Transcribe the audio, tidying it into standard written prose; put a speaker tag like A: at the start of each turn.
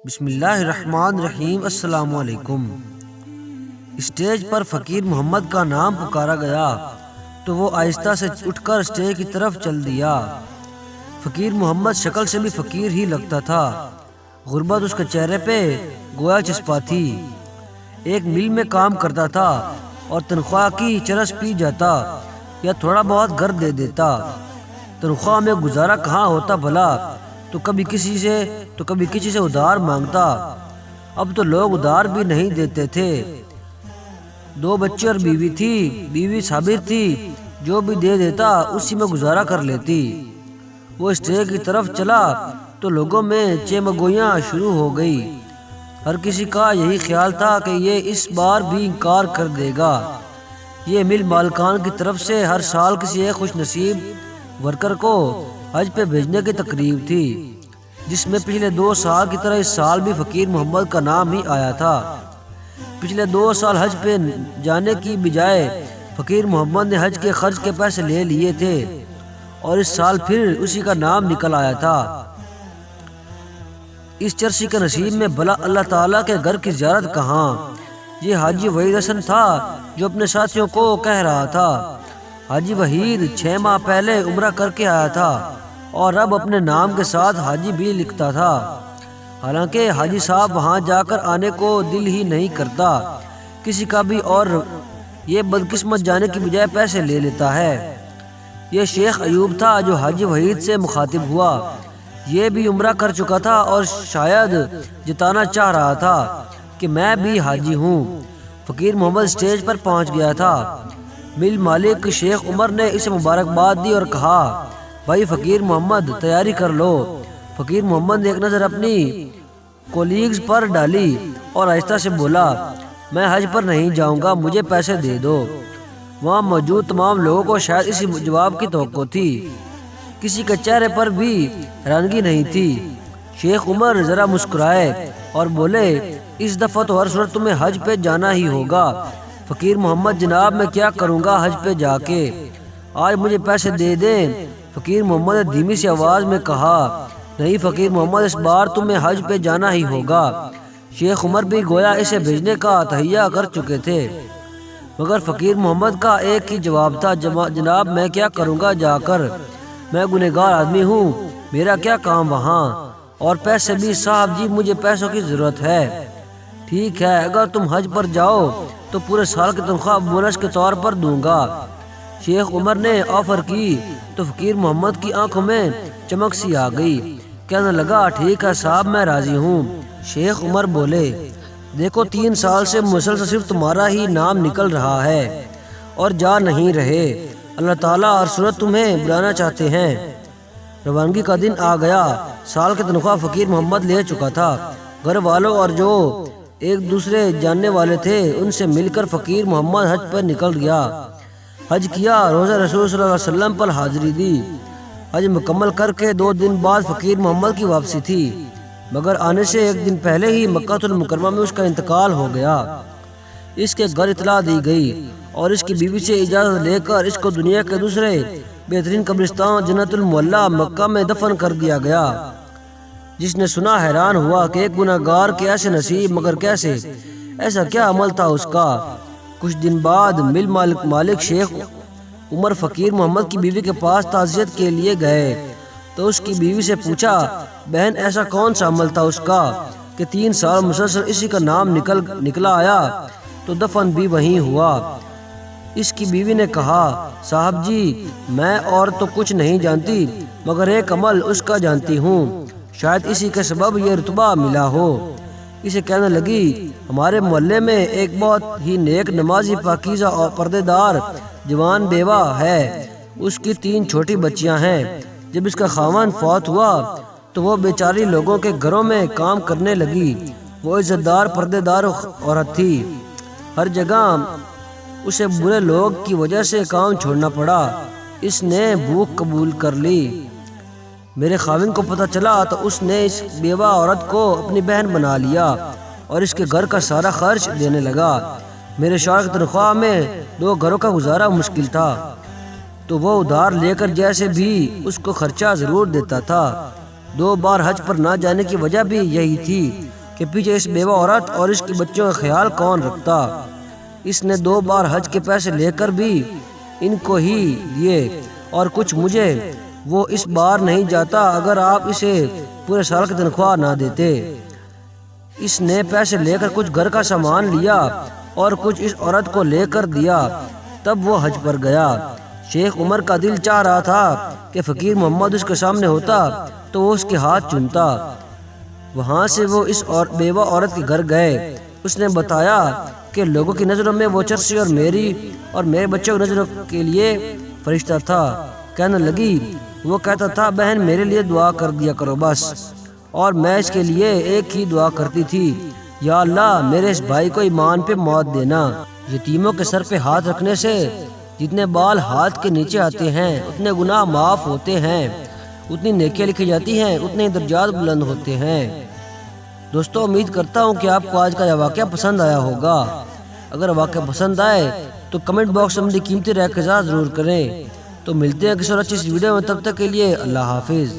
A: بسم اللہ الرحمن الرحیم۔ السلام علیکم۔ اسٹیج پر فقیر محمد کا نام پکارا گیا تو وہ آہستہ سے اٹھ کر اسٹیج کی طرف چل دیا۔ فقیر محمد شکل سے بھی فقیر ہی لگتا تھا، غربت اس کے چہرے پہ گویا چسپا تھی۔ ایک مل میں کام کرتا تھا اور تنخواہ کی چرس پی جاتا یا تھوڑا بہت گھر دے دیتا۔ تنخواہ میں گزارا کہاں ہوتا بھلا، تو کبھی کسی سے ادھار مانگتا۔ اب تو لوگ ادھار بھی نہیں دیتے تھے۔ 2 بچے اور بیوی تھی، بیوی صابر تھی، جو بھی دے دیتا اسی میں گزارا کر لیتی۔ وہ اسٹیج کی طرف چلا تو لوگوں میں چیمگوئیاں شروع ہو گئی۔ ہر کسی کا یہی خیال تھا کہ یہ اس بار بھی انکار کر دے گا۔ یہ مل مالکان کی طرف سے ہر سال کسی ایک خوش نصیب ورکر کو حج پہ بھیجنے کی تقریب تھی، جس میں پچھلے 2 سال کی طرح اس سال بھی فقیر محمد کا نام ہی آیا تھا۔ پچھلے 2 سال حج پہ جانے کی بجائے فقیر محمد نے حج کے خرچ کے پیسے لے لیے تھے اور اس سال پھر اسی کا نام نکل آیا تھا۔ اس چرسی کے نصیب میں بھلا اللہ تعالیٰ کے گھر کی زیارت کہاں؟ یہ حاجی وحید حسن تھا جو اپنے ساتھیوں کو کہہ رہا تھا۔ حاجی وحید 6 ماہ پہلے عمرہ کر کے آیا تھا اور اب اپنے نام کے ساتھ حاجی بھی لکھتا تھا، حالانکہ حاجی صاحب وہاں جا کر آنے کو دل ہی نہیں کرتا کسی کا بھی، اور یہ بدقسمت جانے کی بجائے پیسے لے لیتا ہے۔ یہ شیخ ایوب تھا جو حاجی وحید سے مخاطب ہوا۔ یہ بھی عمرہ کر چکا تھا اور شاید جتانا چاہ رہا تھا کہ میں بھی حاجی ہوں۔ فقیر محمد اسٹیج پر پہنچ گیا تھا۔ مل مالک شیخ عمر نے اسے مبارکباد دی اور کہا، بھائی فقیر محمد تیاری کر لو۔ فقیر محمد نے ایک نظر اپنی کولیگز پر ڈالی اور آہستہ سے بولا، میں حج پر نہیں جاؤں گا، مجھے پیسے دے دو۔ وہاں موجود تمام لوگوں کو شاید اسی جواب کی توقع تھی، کسی کے چہرے پر بھی حیرانگی نہیں تھی۔ شیخ عمر ذرا مسکرائے اور بولے، اس دفعہ تو ہر صورت تمہیں حج پہ جانا ہی ہوگا۔ فقیر محمد جناب میں کیا کروں گا حج پہ جا کے، آج مجھے پیسے دے دیں۔ فقیر محمد نے دھیمی سی آواز میں کہا، نہیں فقیر محمد، اس بار تمہیں حج پہ جانا ہی ہوگا۔ شیخ عمر بھی گویا اسے بھیجنے کا تہیہ کر چکے تھے، مگر فقیر محمد کا ایک ہی جواب تھا، جناب میں کیا کروں گا جا کر، میں گنہگار آدمی ہوں، میرا کیا کام وہاں، اور پیسے بھی صاحب جی مجھے پیسوں کی ضرورت ہے۔ ٹھیک ہے، اگر تم حج پر جاؤ تو پورے سال کی تنخواہ بونس کے طور پر دوں گا۔ شیخ عمر نے آفر کی تو فقیر محمد کی آنکھوں میں چمک سی آ گئی، کہنے لگا، ٹھیک ہے صاحب میں راضی ہوں۔ شیخ عمر بولے، دیکھو 3 سال سے مسلسل صرف تمہارا ہی نام نکل رہا ہے اور جا نہیں رہے، اللہ تعالیٰ ہر صورت تمہیں بلانا چاہتے ہیں۔ روانگی کا دن آ گیا۔ سال کی تنخواہ فقیر محمد لے چکا تھا۔ گھر والوں اور جو ایک دوسرے جاننے والے تھے ان سے مل کر فقیر محمد حج پر نکل گیا۔ حج کیا، روزہ رسول صلی اللہ علیہ وسلم پر حاضری دی۔ حج مکمل کر کے 2 دن بعد فقیر محمد کی واپسی تھی، مگر آنے سے 1 دن پہلے ہی مکہ المکرمہ میں اس کا انتقال ہو گیا۔ اس کے گھر اطلاع دی گئی اور اس کی بیوی سے اجازت لے کر اس کو دنیا کے دوسرے بہترین قبرستان جنت المعلی مکہ میں دفن کر دیا گیا۔ جس نے سنا حیران ہوا کہ ایک گنہگار کے ایسے نصیب، مگر کیسے، ایسا کیا عمل تھا اس کا۔ کچھ دن بعد مل مالک شیخ عمر فقیر محمد کی بیوی کے پاس تعزیت کے لیے گئے تو اس کی بیوی سے پوچھا، بہن ایسا کون سا عمل تھا اس کا کہ 3 سال مسلسل اسی کا نام نکلا آیا تو دفن بھی وہیں ہوا۔ اس کی بیوی نے کہا، صاحب جی میں اور تو کچھ نہیں جانتی، مگر ایک عمل اس کا جانتی ہوں، شاید اسی کے سبب یہ رتبہ ملا ہو۔ اسے کہنے لگی، ہمارے محلے میں ایک بہت ہی نیک نمازی پاکیزہ اور پردے دار جوان بیوہ ہے، اس کی 3 چھوٹی بچیاں ہیں۔ جب اس کا خاوند فوت ہوا تو وہ بیچاری لوگوں کے گھروں میں کام کرنے لگی۔ وہ عزت دار پردے دار عورت تھی، ہر جگہ اسے برے لوگ کی وجہ سے کام چھوڑنا پڑا۔ اس نے بھوک قبول کر لی۔ میرے خاوند کو پتہ چلا تو اس نے اس بیوہ عورت کو اپنی بہن بنا لیا اور اس کے گھر کا سارا خرچ دینے لگا۔ میرے شوہر کی تنخواہ میں 2 گھروں کا گزارا مشکل تھا، تو وہ ادھار لے کر جیسے بھی اس کو خرچہ ضرور دیتا تھا۔ 2 بار حج پر نہ جانے کی وجہ بھی یہی تھی۔ کہ پیچھے اس بیوہ عورت اور اس کے بچوں کا خیال کون رکھتا؟ اس نے 2 بار حج کے پیسے لے کر بھی ان کو ہی دیے اور کچھ مجھے، وہ اس بار نہیں جاتا اگر آپ اسے پورے سال کی تنخواہ نہ دیتے۔ اس نے پیسے لے کر کچھ گھر کا سامان لیا اور کچھ اس عورت کو لے کر دیا، تب وہ حج پر گیا۔ شیخ عمر کا دل چاہ رہا تھا کہ فقیر محمد اس کے سامنے ہوتا تو وہ اس کے ہاتھ چومتا۔ وہاں سے وہ اس بیوہ عورت کے گھر گئے۔ اس نے بتایا کہ لوگوں کی نظروں میں وہ چرسی اور میرے بچوں کی نظروں کے لیے فرشتہ تھا۔ کہنے لگی، وہ کہتا تھا بہن میرے لیے دعا کر دیا کرو بس، اور میں اس کے لیے ایک ہی دعا کرتی تھی، یا اللہ میرے اس بھائی کو ایمان پہ موت دینا۔ یتیموں کے سر پہ ہاتھ رکھنے سے جتنے بال ہاتھ کے نیچے آتے ہیں اتنے گناہ معاف ہوتے ہیں، اتنی نیکیاں لکھی جاتی ہیں، اتنے درجات بلند ہوتے ہیں۔ دوستو، امید کرتا ہوں کہ آپ کو آج کا یہ واقعہ پسند آیا ہوگا۔ اگر واقعہ پسند آئے تو کمنٹ باکس میں قیمتی رائے کا اظہار ضرور کریں۔ تو ملتے ہیں کسی اور اچھی سی ویڈیو میں، تب تک کے لیے اللہ حافظ۔